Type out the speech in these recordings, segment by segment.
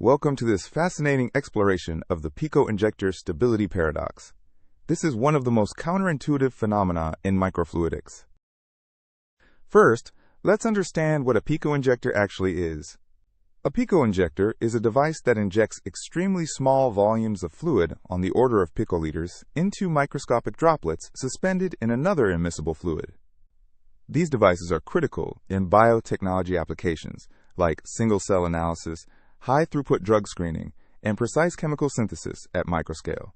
Welcome to this fascinating exploration of the Pico Injector Stability Paradox. This is one of the most counterintuitive phenomena in microfluidics. First, let's understand what a Pico Injector actually is. A Pico Injector is a device that injects extremely small volumes of fluid on the order of picoliters into microscopic droplets suspended in another immiscible fluid. These devices are critical in biotechnology applications like single-cell analysis, high-throughput drug screening, and precise chemical synthesis at microscale.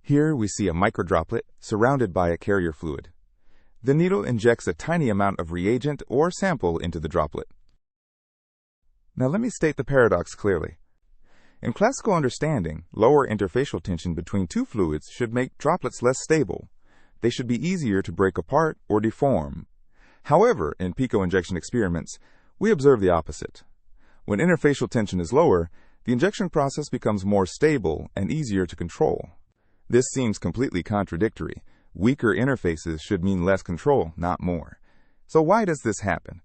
Here we see a microdroplet surrounded by a carrier fluid. The needle injects a tiny amount of reagent or sample into the droplet. Now let me state the paradox clearly. In classical understanding, lower interfacial tension between two fluids should make droplets less stable. They should be easier to break apart or deform. However, in Pico injection experiments, we observe the opposite. When interfacial tension is lower, the injection process becomes more stable and easier to control. This seems completely contradictory. Weaker interfaces should mean less control, not more. So why does this happen?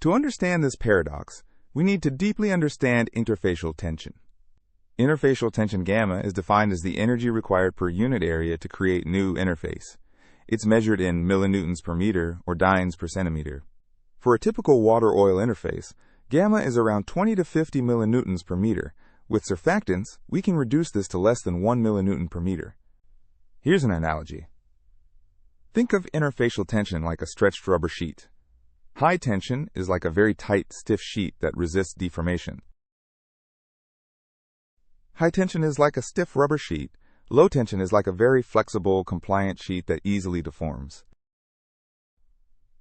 To understand this paradox, we need to deeply understand interfacial tension. Interfacial tension gamma is defined as the energy required per unit area to create new interface. It's measured in millinewtons per meter or dynes per centimeter. For a typical water-oil interface, gamma is around 20 to 50 millinewtons per meter. With surfactants, we can reduce this to less than 1 millinewton per meter. Here's an analogy. Think of interfacial tension like a stretched rubber sheet. High tension is like a very tight, stiff sheet that resists deformation. High tension is like a stiff rubber sheet. Low tension is like a very flexible, compliant sheet that easily deforms.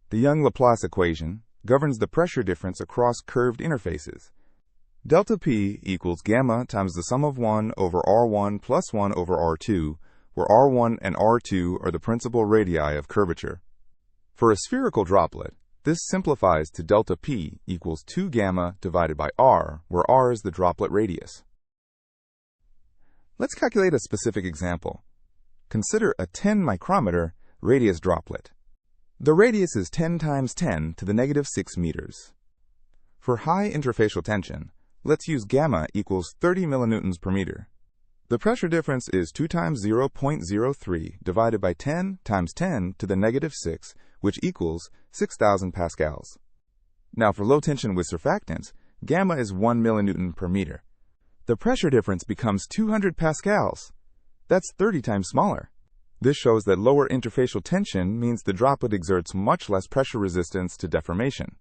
The Young-Laplace equation governs the pressure difference across curved interfaces. Delta P equals gamma times the sum of 1 over R1 plus 1 over R2, where R1 and R2 are the principal radii of curvature. For a spherical droplet, this simplifies to delta P equals 2 gamma divided by R, where R is the droplet radius. Let's calculate a specific example. Consider a 10 micrometer radius droplet. The radius is 10 times 10 to the negative 6 meters. For high interfacial tension, let's use gamma equals 30 millinewtons per meter. The pressure difference is 2 times 0.03 divided by 10 times 10 to the negative 6, which equals 6,000 pascals. Now for low tension with surfactants, gamma is 1 millinewton per meter. The pressure difference becomes 200 pascals. That's 30 times smaller. This shows that lower interfacial tension means the droplet exerts much less pressure resistance to deformation.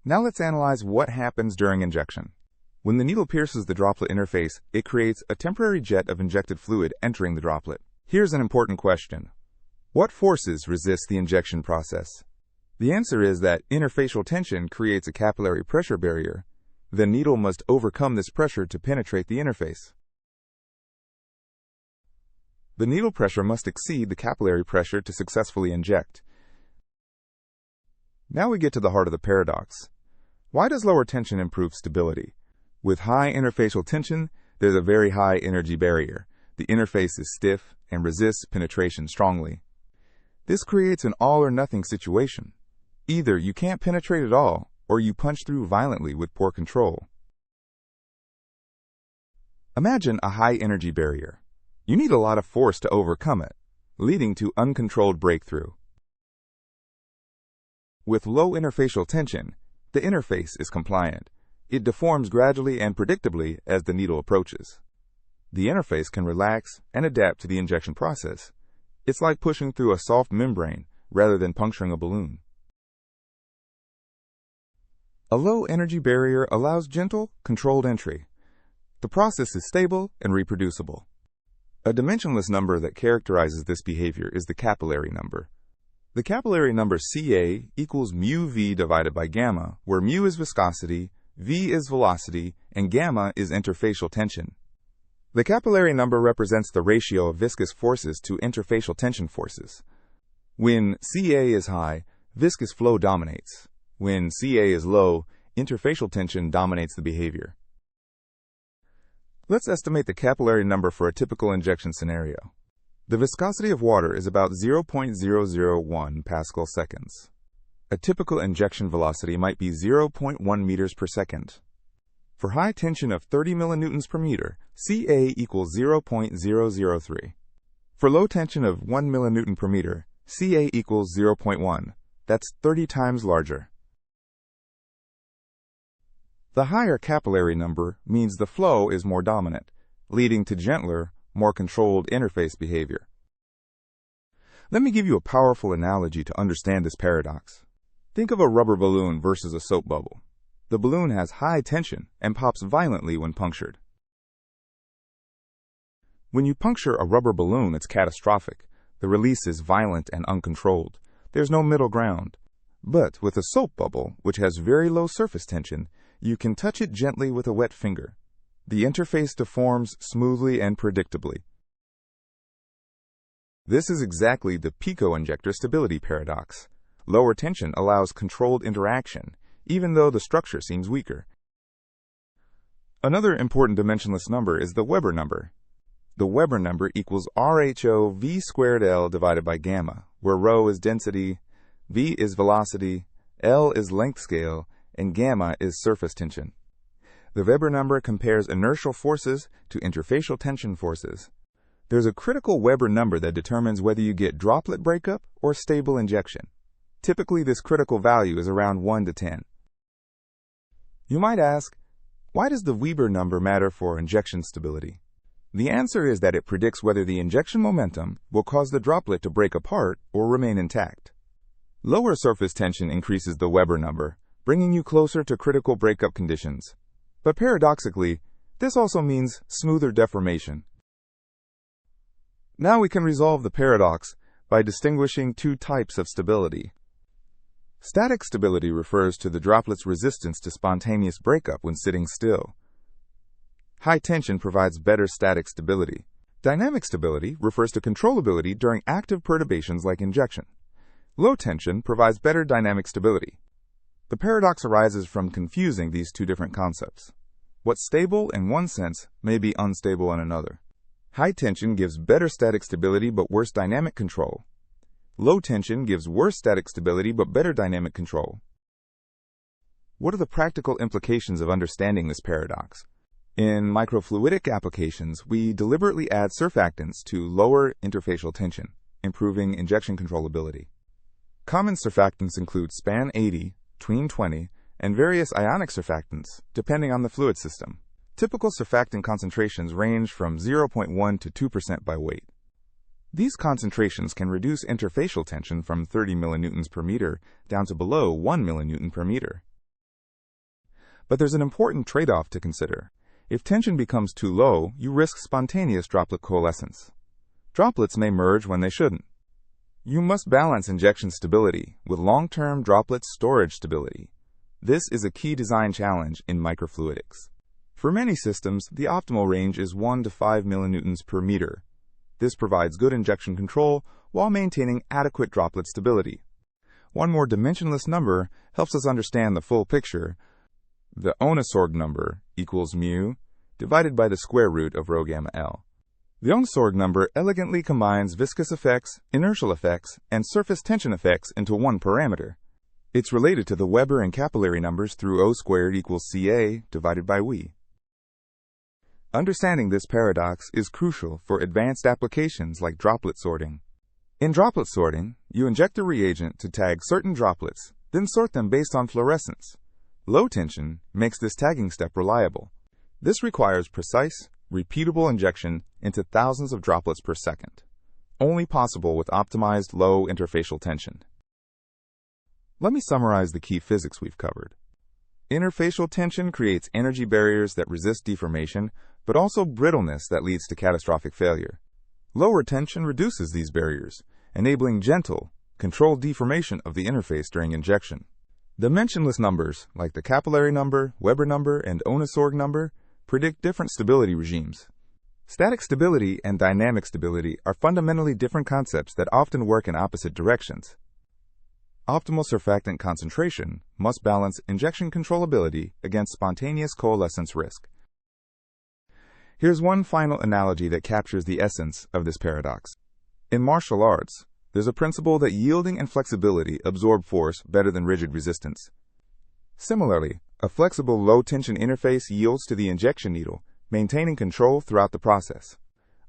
Now let's analyze what happens during injection. When the needle pierces the droplet interface, it creates a temporary jet of injected fluid entering the droplet. Here's an important question. What forces resist the injection process? The answer is that interfacial tension creates a capillary pressure barrier. The needle must overcome this pressure to penetrate the interface. The needle pressure must exceed the capillary pressure to successfully inject. Now we get to the heart of the paradox. Why does lower tension improve stability? With high interfacial tension, there's a very high energy barrier. The interface is stiff and resists penetration strongly. This creates an all-or-nothing situation. Either you can't penetrate at all, or you punch through violently with poor control. Imagine a high energy barrier. You need a lot of force to overcome it, leading to uncontrolled breakthrough. With low interfacial tension, the interface is compliant. It deforms gradually and predictably as the needle approaches. The interface can relax and adapt to the injection process. It's like pushing through a soft membrane rather than puncturing a balloon. A low-energy barrier allows gentle, controlled entry. The process is stable and reproducible. A dimensionless number that characterizes this behavior is the capillary number. The capillary number Ca equals mu v divided by gamma, where mu is viscosity, v is velocity, and gamma is interfacial tension. The capillary number represents the ratio of viscous forces to interfacial tension forces. When Ca is high, viscous flow dominates. When Ca is low, interfacial tension dominates the behavior. Let's estimate the capillary number for a typical injection scenario. The viscosity of water is about 0.001 pascal seconds. A typical injection velocity might be 0.1 meters per second. For high tension of 30 millinewtons per meter, Ca equals 0.003. For low tension of 1 millinewton per meter, Ca equals 0.1. That's 30 times larger. The higher capillary number means the flow is more dominant, leading to gentler, more controlled interface behavior. Let me give you a powerful analogy to understand this paradox. Think of a rubber balloon versus a soap bubble. The balloon has high tension and pops violently when punctured. When you puncture a rubber balloon, it's catastrophic. The release is violent and uncontrolled. There's no middle ground. But with a soap bubble, which has very low surface tension, you can touch it gently with a wet finger. The interface deforms smoothly and predictably. This is exactly the Pico Injector Stability Paradox. Lower tension allows controlled interaction, even though the structure seems weaker. Another important dimensionless number is the Weber number. The Weber number equals RHO V squared L divided by gamma, where ρ is density, V is velocity, L is length scale, and gamma is surface tension. The Weber number compares inertial forces to interfacial tension forces. There's a critical Weber number that determines whether you get droplet breakup or stable injection. Typically, this critical value is around 1 to 10. You might ask, why does the Weber number matter for injection stability? The answer is that it predicts whether the injection momentum will cause the droplet to break apart or remain intact. Lower surface tension increases the Weber number, bringing you closer to critical breakup conditions. But paradoxically, this also means smoother deformation. Now we can resolve the paradox by distinguishing two types of stability. Static stability refers to the droplet's resistance to spontaneous breakup when sitting still. High tension provides better static stability. Dynamic stability refers to controllability during active perturbations like injection. Low tension provides better dynamic stability. The paradox arises from confusing these two different concepts. What's stable in one sense may be unstable in another. High tension gives better static stability but worse dynamic control. Low tension gives worse static stability but better dynamic control. What are the practical implications of understanding this paradox? In microfluidic applications, we deliberately add surfactants to lower interfacial tension, improving injection controllability. Common surfactants include span 80, tween 20, and various ionic surfactants, depending on the fluid system. Typical surfactant concentrations range from 0.1 to 2% by weight. These concentrations can reduce interfacial tension from 30 millinewtons per meter down to below 1 millinewton per meter. But there's an important trade-off to consider. If tension becomes too low, you risk spontaneous droplet coalescence. Droplets may merge when they shouldn't. You must balance injection stability with long-term droplet storage stability. This is a key design challenge in microfluidics. For many systems, the optimal range is 1 to 5 millinewtons per meter. This provides good injection control while maintaining adequate droplet stability. One more dimensionless number helps us understand the full picture. The Ohnesorg number equals mu divided by the square root of rho gamma L. The Ohnesorg number elegantly combines viscous effects, inertial effects, and surface tension effects into one parameter. It's related to the Weber and capillary numbers through O squared equals Ca divided by W. Understanding this paradox is crucial for advanced applications like droplet sorting. In droplet sorting, you inject a reagent to tag certain droplets, then sort them based on fluorescence. Low tension makes this tagging step reliable. This requires precise, repeatable injection into thousands of droplets per second, only possible with optimized low interfacial tension. Let me summarize the key physics we've covered. Interfacial tension creates energy barriers that resist deformation, but also brittleness that leads to catastrophic failure. Lower tension reduces these barriers, enabling gentle, controlled deformation of the interface during injection. Dimensionless numbers, like the Capillary number, Weber number, and Ohnesorg number, predict different stability regimes. Static stability and dynamic stability are fundamentally different concepts that often work in opposite directions. Optimal surfactant concentration must balance injection controllability against spontaneous coalescence risk. Here's one final analogy that captures the essence of this paradox. In martial arts, there's a principle that yielding and flexibility absorb force better than rigid resistance. Similarly, a flexible low-tension interface yields to the injection needle, maintaining control throughout the process.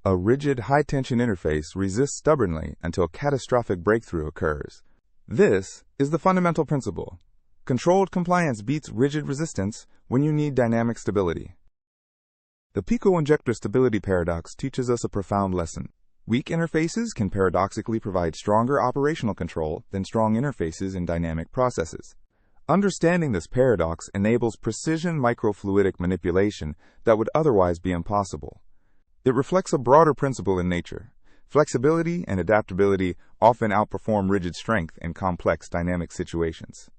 A rigid high-tension interface resists stubbornly until catastrophic breakthrough occurs. This is the fundamental principle. Controlled compliance beats rigid resistance when you need dynamic stability. The Pico Injector Stability Paradox teaches us a profound lesson. Weak interfaces can paradoxically provide stronger operational control than strong interfaces in dynamic processes. Understanding this paradox enables precision microfluidic manipulation that would otherwise be impossible. It reflects a broader principle in nature. Flexibility and adaptability often outperform rigid strength in complex dynamic situations.